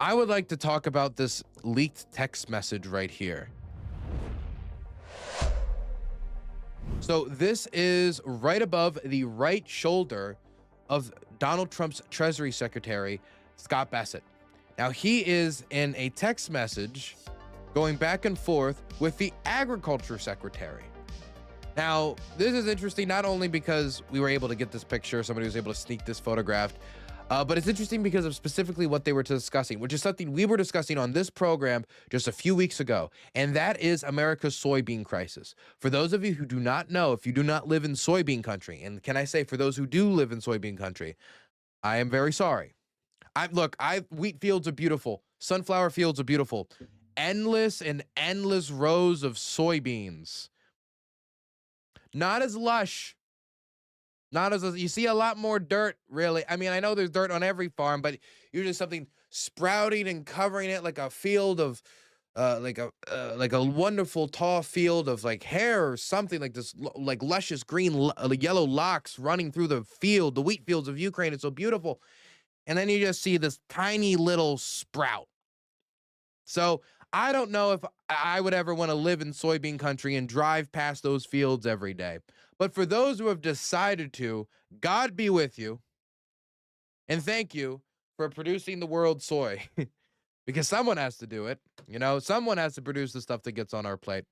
I would like to talk about this leaked text message right here. So this is right above the right shoulder of Donald Trump's Treasury Secretary, Scott Bassett. Now, he is in a text message going back and forth with the Agriculture Secretary. Now, this is interesting not only because we were able to get this picture, somebody was able to sneak this photograph, but it's interesting because of specifically what they were discussing, which is something we were discussing on this program just a few weeks ago, and that is America's soybean crisis. For those of you who do not know, if you do not live in soybean country, and can I say for those who do live in soybean country, I am very sorry. Wheat fields are beautiful. Sunflower fields are beautiful. Endless and endless rows of soybeans. Not as lush. Not as you see a lot more dirt, really. I mean, I know there's dirt on every farm, but usually something sprouting and covering it like a field of, like a wonderful tall field of like hair or something like this, like luscious green, yellow locks running through the field, the wheat fields of Ukraine. It's so beautiful, and then you just see this tiny little sprout. So I don't know if I would ever want to live in soybean country and drive past those fields every day. But for those who have decided to, God be with you. And thank you for producing the world's soy. Because someone has to do it. You know, someone has to produce the stuff that gets on our plate.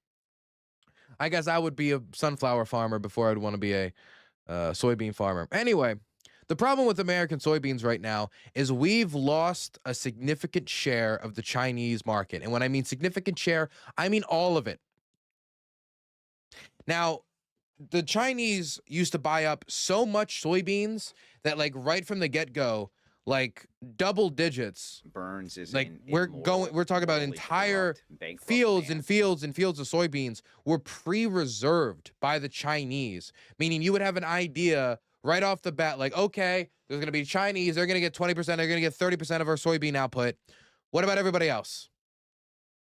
I guess I would be a sunflower farmer before I'd want to be a soybean farmer. Anyway, the problem with American soybeans right now is we've lost a significant share of the Chinese market. And when I mean significant share, I mean all of it. Now, the Chinese used to buy up so much soybeans that like right from the get-go, like double digits. Burns is like we're talking about entire fields and fields and fields of soybeans were pre-reserved by the Chinese, meaning you would have an idea right off the bat, like, okay, there's going to be Chinese, they're going to get 20%, they're going to get 30% of our soybean output. What about everybody else?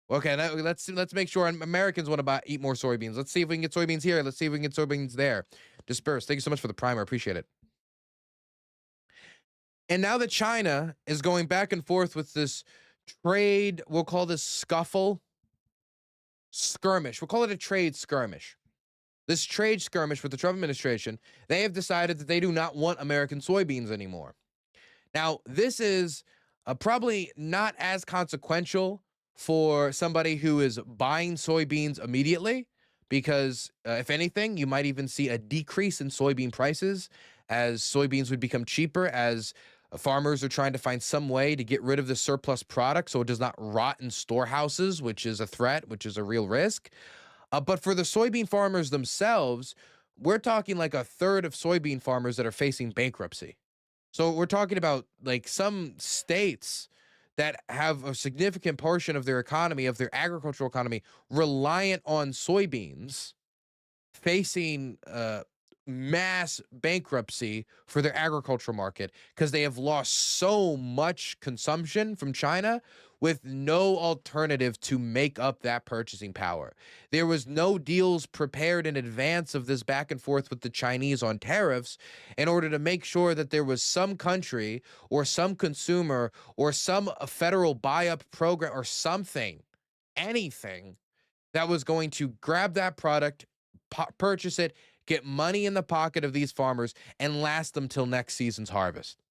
Okay, let's make sure Americans want to eat more soybeans. Let's see if we can get soybeans here. Let's see if we can get soybeans there. Disperse. Thank you so much for the primer. Appreciate it. And now that China is going back and forth with this trade, we'll call this skirmish. We'll call it a trade skirmish. This trade skirmish with the Trump administration, they have decided that they do not want American soybeans anymore. Now, this is probably not as consequential for somebody who is buying soybeans immediately, because if anything, you might even see a decrease in soybean prices as soybeans would become cheaper, as farmers are trying to find some way to get rid of the surplus product so it does not rot in storehouses, which is a threat, which is a real risk. But for the soybean farmers themselves, we're talking like a third of soybean farmers that are facing bankruptcy. So we're talking about like some states that have a significant portion of their economy, of their agricultural economy, reliant on soybeans, facing mass bankruptcy for their agricultural market because they have lost so much consumption from China with no alternative to make up that purchasing power. There was no deals prepared in advance of this back and forth with the Chinese on tariffs in order to make sure that there was some country or some consumer or some federal buy-up program or something, anything that was going to grab that product, purchase it, get money in the pocket of these farmers, and last them till next season's harvest.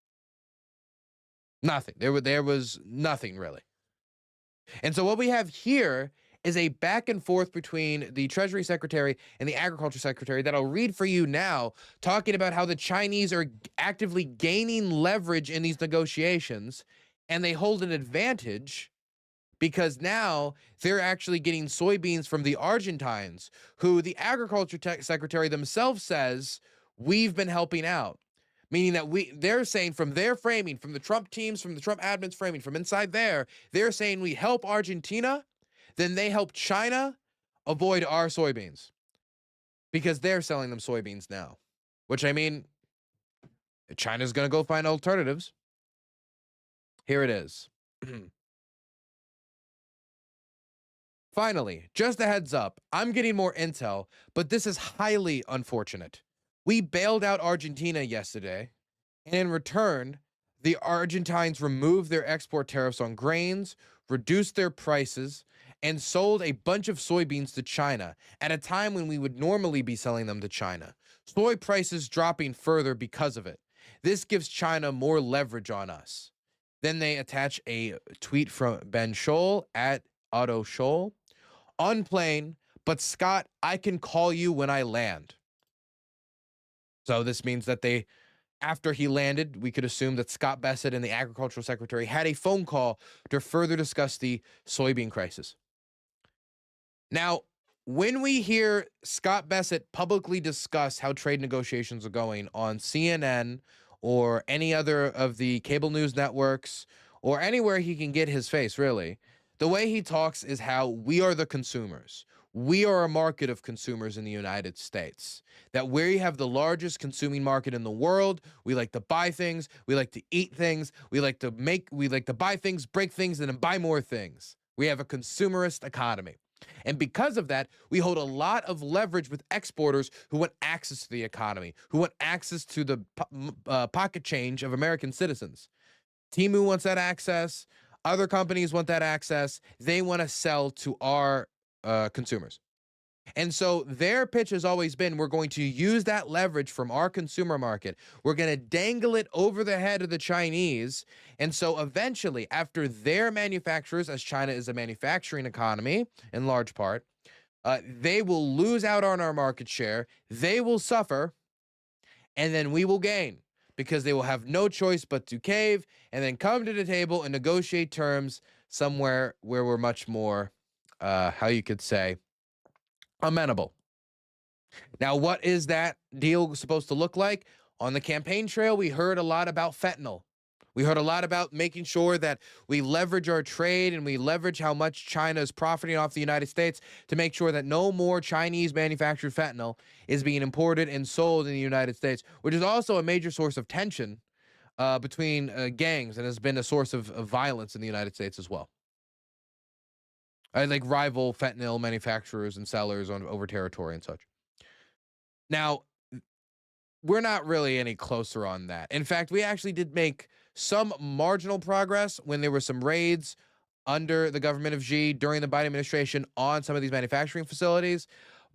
Nothing. There was nothing really. And so what we have here is a back and forth between the Treasury Secretary and the Agriculture Secretary that I'll read for you now, talking about how the Chinese are actively gaining leverage in these negotiations, and they hold an advantage because now they're actually getting soybeans from the Argentines, who the Agriculture Secretary themselves says we've been helping out. Meaning that they're saying from their framing, from the Trump teams, from the Trump admin's framing, from inside there, they're saying we help Argentina, then they help China avoid our soybeans because they're selling them soybeans now. Which, I mean, China's going to go find alternatives. Here it is. Finally, just a heads up, I'm getting more intel, but this is highly unfortunate. We bailed out Argentina yesterday, and in return, the Argentines removed their export tariffs on grains, reduced their prices, and sold a bunch of soybeans to China at a time when we would normally be selling them to China. Soy prices dropping further because of it. This gives China more leverage on us. Then they attach a tweet from Ben Scholl at Otto Scholl. On plane, but Scott, I can call you when I land. So this means that after he landed, we could assume that Scott Bessent and the agricultural secretary had a phone call to further discuss the soybean crisis. Now, when we hear Scott Bessent publicly discuss how trade negotiations are going on CNN or any other of the cable news networks or anywhere he can get his face, really, the way he talks is how we are the consumers. We are a market of consumers in the United States. That we have the largest consuming market in the world. We like to buy things. We like to eat things. We like to buy things, break things, and then buy more things. We have a consumerist economy. And because of that, we hold a lot of leverage with exporters who want access to the economy, who want access to the pocket change of American citizens. Temu wants that access. Other companies want that access. They want to sell to our consumers. And so their pitch has always been, we're going to use that leverage from our consumer market. We're going to dangle it over the head of the Chinese. And so eventually, after their manufacturers, as China is a manufacturing economy in large part, they will lose out on our market share. They will suffer, and then we will gain because they will have no choice but to cave and then come to the table and negotiate terms somewhere where we're much more, how you could say, amenable. Now, what is that deal supposed to look like? On the campaign trail, we heard a lot about fentanyl. We heard a lot about making sure that we leverage our trade and we leverage how much China is profiting off the United States to make sure that no more Chinese manufactured fentanyl is being imported and sold in the United States, which is also a major source of tension between gangs and has been a source of violence in the United States as well. Like rival fentanyl manufacturers and sellers over territory and such. Now, we're not really any closer on that. In fact, we actually did make some marginal progress when there were some raids under the government of Xi during the Biden administration on some of these manufacturing facilities.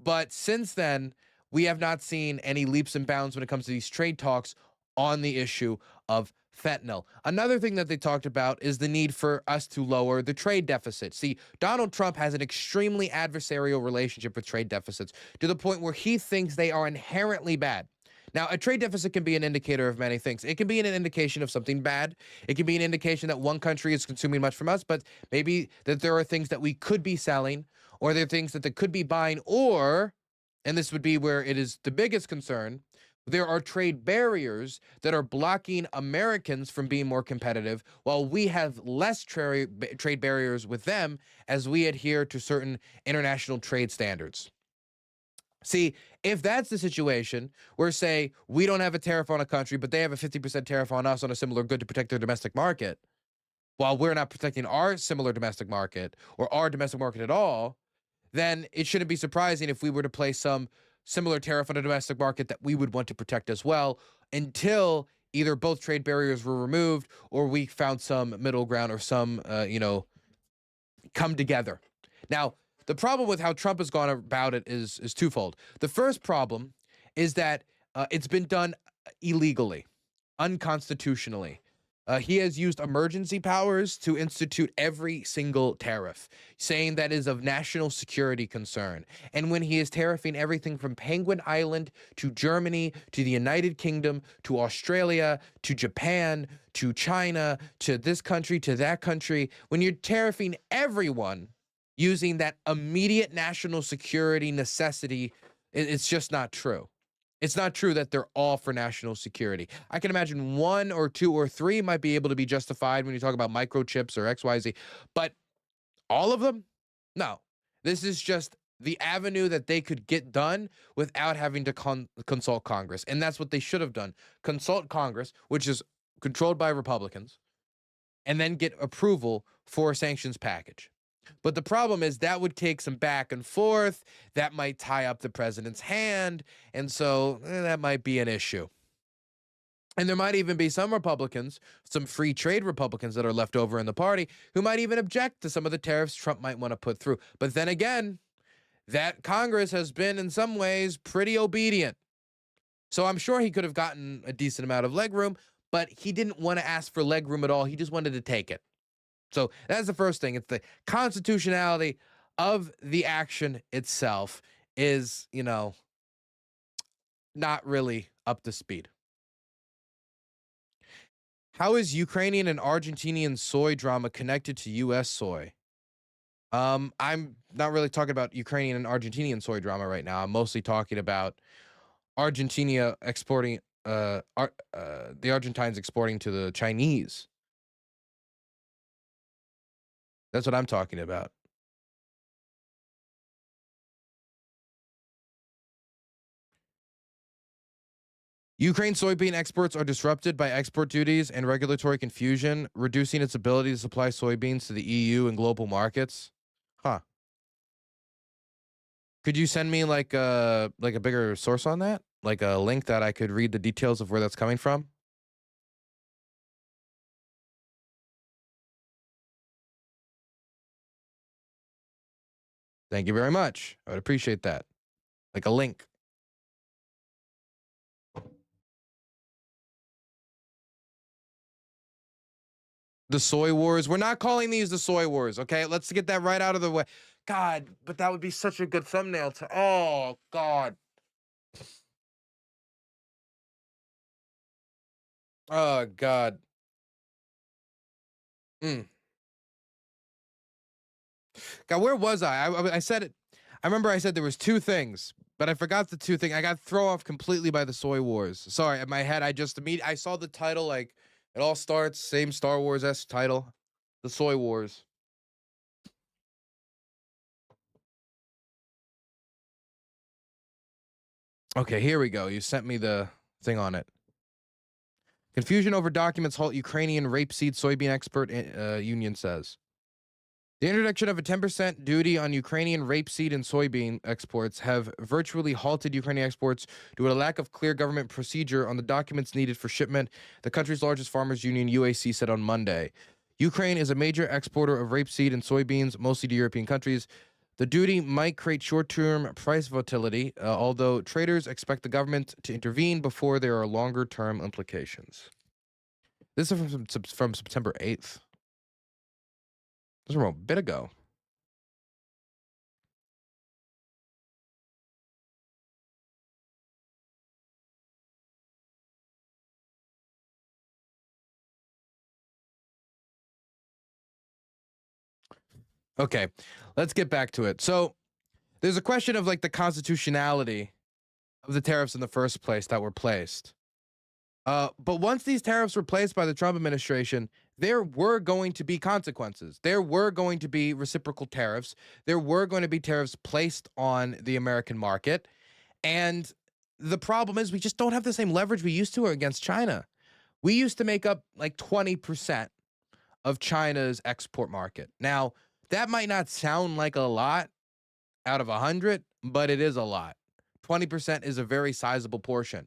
But since then, we have not seen any leaps and bounds when it comes to these trade talks on the issue of fentanyl. Another thing that they talked about is the need for us to lower the trade deficit. See, Donald Trump has an extremely adversarial relationship with trade deficits to the point where he thinks they are inherently bad. Now, a trade deficit can be an indicator of many things. It can be an indication of something bad. It can be an indication that one country is consuming much from us, but maybe that there are things that we could be selling, or there are things that they could be buying, or, and this would be where it is the biggest concern, there are trade barriers that are blocking Americans from being more competitive, while we have less trade barriers with them as we adhere to certain international trade standards. See, if that's the situation where, say, we don't have a tariff on a country, but they have a 50% tariff on us on a similar good to protect their domestic market, while we're not protecting our similar domestic market or our domestic market at all, then it shouldn't be surprising if we were to place some similar tariff on a domestic market that we would want to protect as well, until either both trade barriers were removed or we found some middle ground or some, come together. Now, the problem with how Trump has gone about it is twofold. The first problem is that it's been done illegally, unconstitutionally. He has used emergency powers to institute every single tariff, saying that is of national security concern. And when he is tariffing everything from Penguin Island to Germany to the United Kingdom to Australia to Japan to China to this country to that country, when you're tariffing everyone using that immediate national security necessity, it's just not true. It's not true that they're all for national security. I can imagine one or two or three might be able to be justified when you talk about microchips or XYZ, but all of them? No. This is just the avenue that they could get done without having to consult Congress. And that's what they should have done. Consult Congress, which is controlled by Republicans, and then get approval for a sanctions package. But the problem is that would take some back and forth. That might tie up the president's hand. And so that might be an issue. And there might even be some Republicans, some free trade Republicans that are left over in the party who might even object to some of the tariffs Trump might want to put through. But then again, that Congress has been in some ways pretty obedient. So I'm sure he could have gotten a decent amount of leg room, but he didn't want to ask for leg room at all. He just wanted to take it. So that's the first thing. It's the constitutionality of the action itself is, not really up to speed. How is Ukrainian and Argentinian soy drama connected to US soy? I'm not really talking about Ukrainian and Argentinian soy drama right now. I'm mostly talking about Argentina exporting the Argentines exporting to the Chinese. That's what I'm talking about. Ukraine soybean exports are disrupted by export duties and regulatory confusion, reducing its ability to supply soybeans to the EU and global markets. Huh. Could you send me like a bigger source on that? Like a link that I could read the details of where that's coming from? Thank you very much. I would appreciate that. Like a link. The soy wars. We're not calling these the soy wars, okay? Let's get that right out of the way. God, but that would be such a good thumbnail to. Oh, God. Oh, God. Mm. God, where was I? I said it. I remember I said there was two things, but I forgot the two things. I got thrown off completely by the soy wars. Sorry, in my head, I saw the title like it all starts same Star Wars s title, the soy wars. Okay, here we go. You sent me the thing on it. Confusion over documents halt Ukrainian rapeseed soybean expert union says. The introduction of a 10% duty on Ukrainian rapeseed and soybean exports have virtually halted Ukrainian exports due to a lack of clear government procedure on the documents needed for shipment, the country's largest farmers union, UAC, said on Monday. Ukraine is a major exporter of rapeseed and soybeans, mostly to European countries. The duty might create short-term price volatility, although traders expect the government to intervene before there are longer-term implications. This is from September 8th. This was from a bit ago. Okay, let's get back to it. So there's a question of like the constitutionality of the tariffs in the first place that were placed. But once these tariffs were placed by the Trump administration, there were going to be consequences. There were going to be reciprocal tariffs. There were going to be tariffs placed on the American market. And the problem is we just don't have the same leverage we used to against China. We used to make up like 20% of China's export market. Now, that might not sound like a lot out of 100, but it is a lot. 20% is a very sizable portion.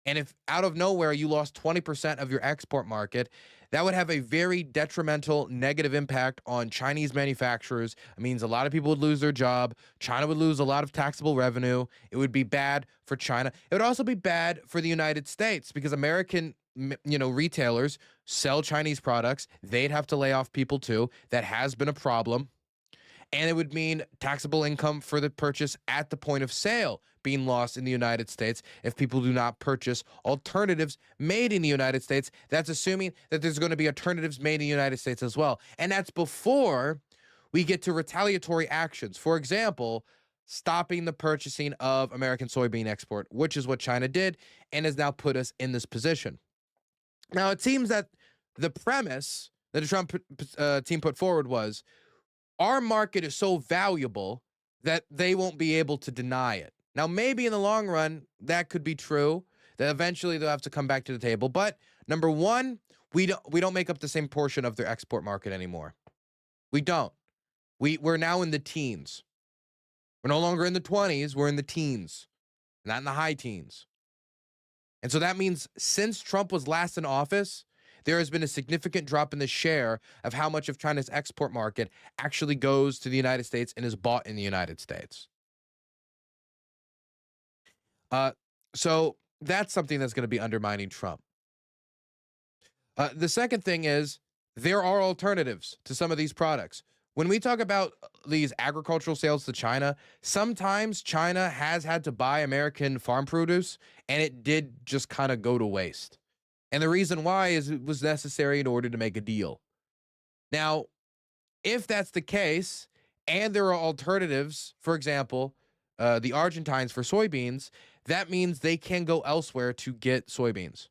And if out of nowhere you lost 20% of your export market, that would have a very detrimental negative impact on Chinese manufacturers. It means a lot of people would lose their job. China would lose a lot of taxable revenue. It would be bad for China. It would also be bad for the United States because American retailers sell Chinese products. They'd have to lay off people too. That has been a problem. And it would mean taxable income for the purchase at the point of sale being lost in the United States if people do not purchase alternatives made in the United States. That's assuming that there's going to be alternatives made in the United States as well. And that's before we get to retaliatory actions. For example, stopping the purchasing of American soybean export, which is what China did and has now put us in this position. Now, it seems that the premise that the Trump team put forward was our market is so valuable that they won't be able to deny it. Now, maybe in the long run, that could be true, that eventually they'll have to come back to the table. But number one, we don't make up the same portion of their export market anymore. We don't. We're now in the teens. We're no longer in the 20s, we're in the teens, not in the high teens. And so that means since Trump was last in office, there has been a significant drop in the share of how much of China's export market actually goes to the United States and is bought in the United States. So that's something that's going to be undermining Trump. The second thing is there are alternatives to some of these products. When we talk about these agricultural sales to China, sometimes China has had to buy American farm produce, and it did just kind of go to waste. And the reason why is it was necessary in order to make a deal. Now, if that's the case, and there are alternatives, for example, the Argentines for soybeans, that means they can go elsewhere to get soybeans.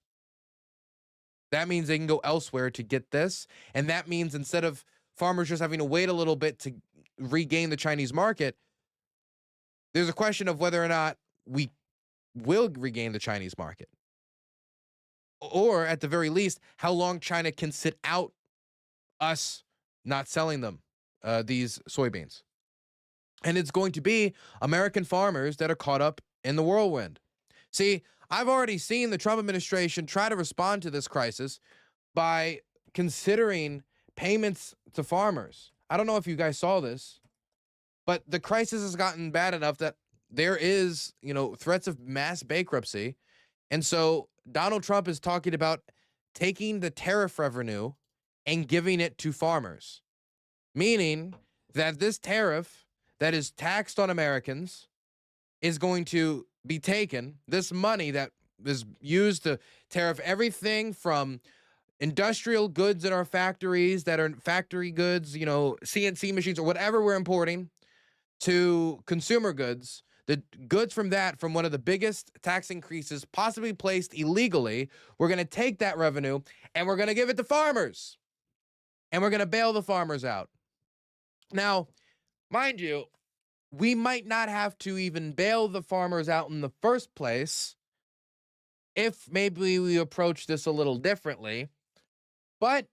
That means they can go elsewhere to get this. And that means instead of farmers just having to wait a little bit to regain the Chinese market, there's a question of whether or not we will regain the Chinese market. Or at the very least, how long China can sit out us not selling them these soybeans. And it's going to be American farmers that are caught up in the whirlwind. See, I've already seen the Trump administration try to respond to this crisis by considering payments to farmers. I don't know if you guys saw this, but the crisis has gotten bad enough that there is, threats of mass bankruptcy. And so Donald Trump is talking about taking the tariff revenue and giving it to farmers, meaning that this tariff that is taxed on Americans is going to be taken, this money that is used to tariff everything from industrial goods in our factories that are factory goods, CNC machines or whatever we're importing, to consumer goods, the goods from one of the biggest tax increases possibly placed illegally. We're going to take that revenue and we're going to give it to farmers. And we're going to bail the farmers out. Now, mind you, we might not have to even bail the farmers out in the first place if maybe we approach this a little differently. But,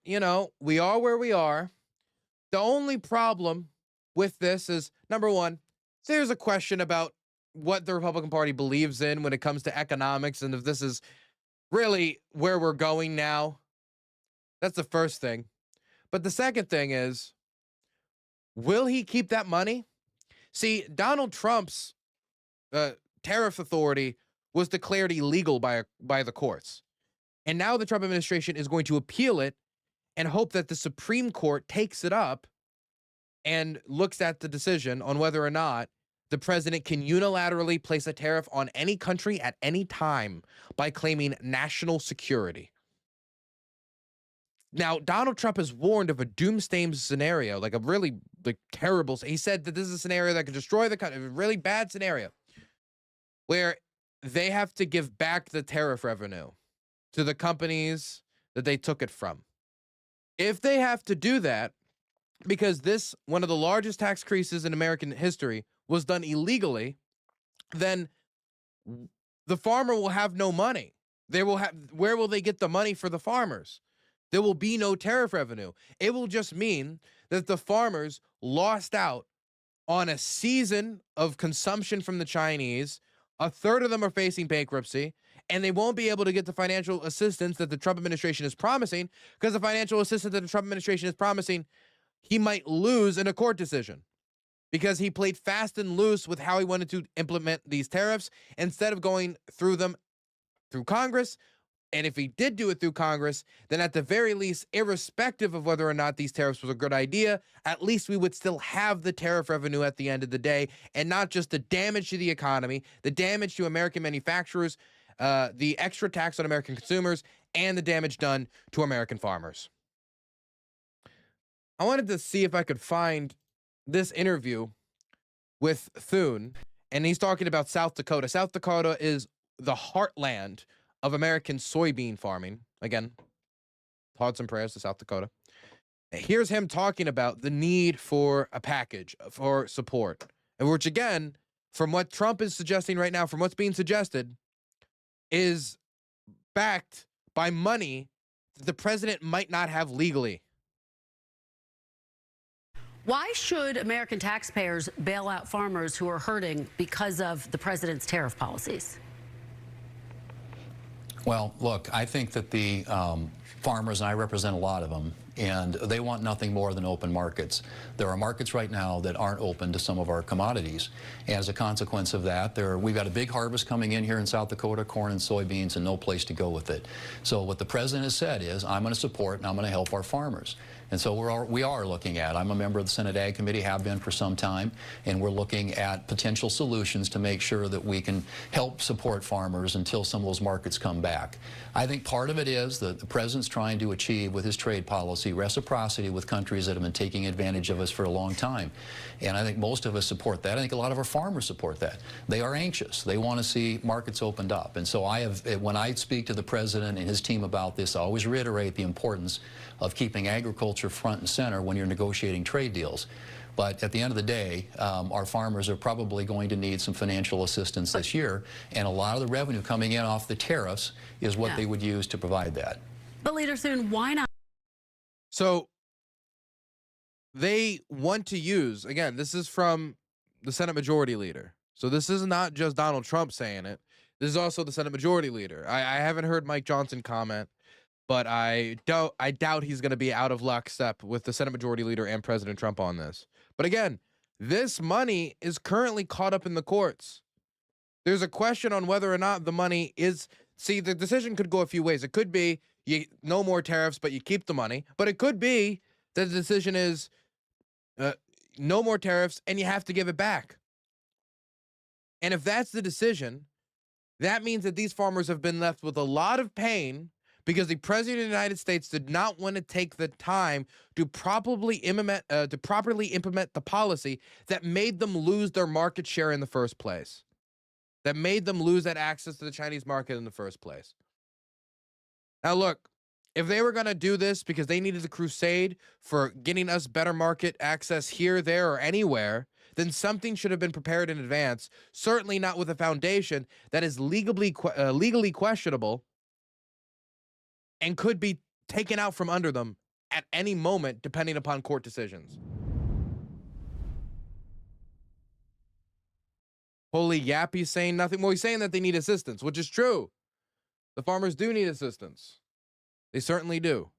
we are where we are. The only problem with this is, number one, there's a question about what the Republican Party believes in when it comes to economics and if this is really where we're going now. That's the first thing. But the second thing is, will he keep that money? See, Donald Trump's tariff authority was declared illegal by the courts. And now the Trump administration is going to appeal it and hope that the Supreme Court takes it up and looks at the decision on whether or not the president can unilaterally place a tariff on any country at any time by claiming national security. Now, Donald Trump has warned of a doomsday scenario, like a really terrible. He said that this is a scenario that could destroy the country, a really bad scenario, where they have to give back the tariff revenue to the companies that they took it from. If they have to do that, because this, one of the largest tax increases in American history, was done illegally, then the farmer will have no money. Where will they get the money for the farmers? There will be no tariff revenue. It will just mean that the farmers lost out on a season of consumption from the Chinese. A third of them are facing bankruptcy, and they won't be able to get the financial assistance that the Trump administration is promising, because the financial assistance that the Trump administration is promising, he might lose in a court decision because he played fast and loose with how he wanted to implement these tariffs instead of going through them through Congress. And if he did do it through Congress, then at the very least, irrespective of whether or not these tariffs was a good idea, at least we would still have the tariff revenue at the end of the day, and not just the damage to the economy, the damage to American manufacturers, the extra tax on American consumers, and the damage done to American farmers. I wanted to see if I could find this interview with Thune, and he's talking about South Dakota. South Dakota is the heartland of American soybean farming. Again, thoughts and prayers to South Dakota. Here's him talking about the need for a package for support, and which again, from what Trump is suggesting right now, from what's being suggested, is backed by money that the president might not have legally. Why should American taxpayers bail out farmers who are hurting because of the president's tariff policies? Well, look, I think that the farmers, and I represent a lot of them, and they want nothing more than open markets. There are markets right now that aren't open to some of our commodities. As a consequence of that, we've got a big harvest coming in here in South Dakota, corn and soybeans, and no place to go with it. So what the president has said is, I'm going to support and I'm going to help our farmers. And so we are looking at, I'm a member of the Senate Ag Committee, have been for some time, and we're looking at potential solutions to make sure that we can help support farmers until some of those markets come back. I think part of it is that the president's trying to achieve with his trade policy reciprocity with countries that have been taking advantage of us for a long time. And I think most of us support that. I think a lot of our farmers support that. They are anxious. They want to see markets opened up. And so when I speak to the president and his team about this, I always reiterate the importance of keeping agriculture front and center when you're negotiating trade deals. But at the end of the day, our farmers are probably going to need some financial assistance this year, and a lot of the revenue coming in off the tariffs is what they would use to provide that. But Leader Thune, why not? So they want to use, again, this is from the Senate Majority Leader. So this is not just Donald Trump saying it. This is also the Senate Majority Leader. I haven't heard Mike Johnson comment, but I doubt he's going to be out of lockstep with the Senate Majority Leader and President Trump on this. But again, this money is currently caught up in the courts. There's a question on whether or not the money is, see, the decision could go a few ways. It could be no more tariffs, but you keep the money. But it could be that the decision is no more tariffs and you have to give it back. And if that's the decision, that means that these farmers have been left with a lot of pain because the President of the United States did not want to take the time to properly implement the policy that made them lose their market share in the first place, that made them lose that access to the Chinese market in the first place. Now, look, if they were going to do this because they needed the crusade for getting us better market access here, there, or anywhere, then something should have been prepared in advance, certainly not with a foundation that is legally questionable and could be taken out from under them at any moment, depending upon court decisions. Holy Yappy's saying nothing. Well, he's saying that they need assistance, which is true. The farmers do need assistance. They certainly do.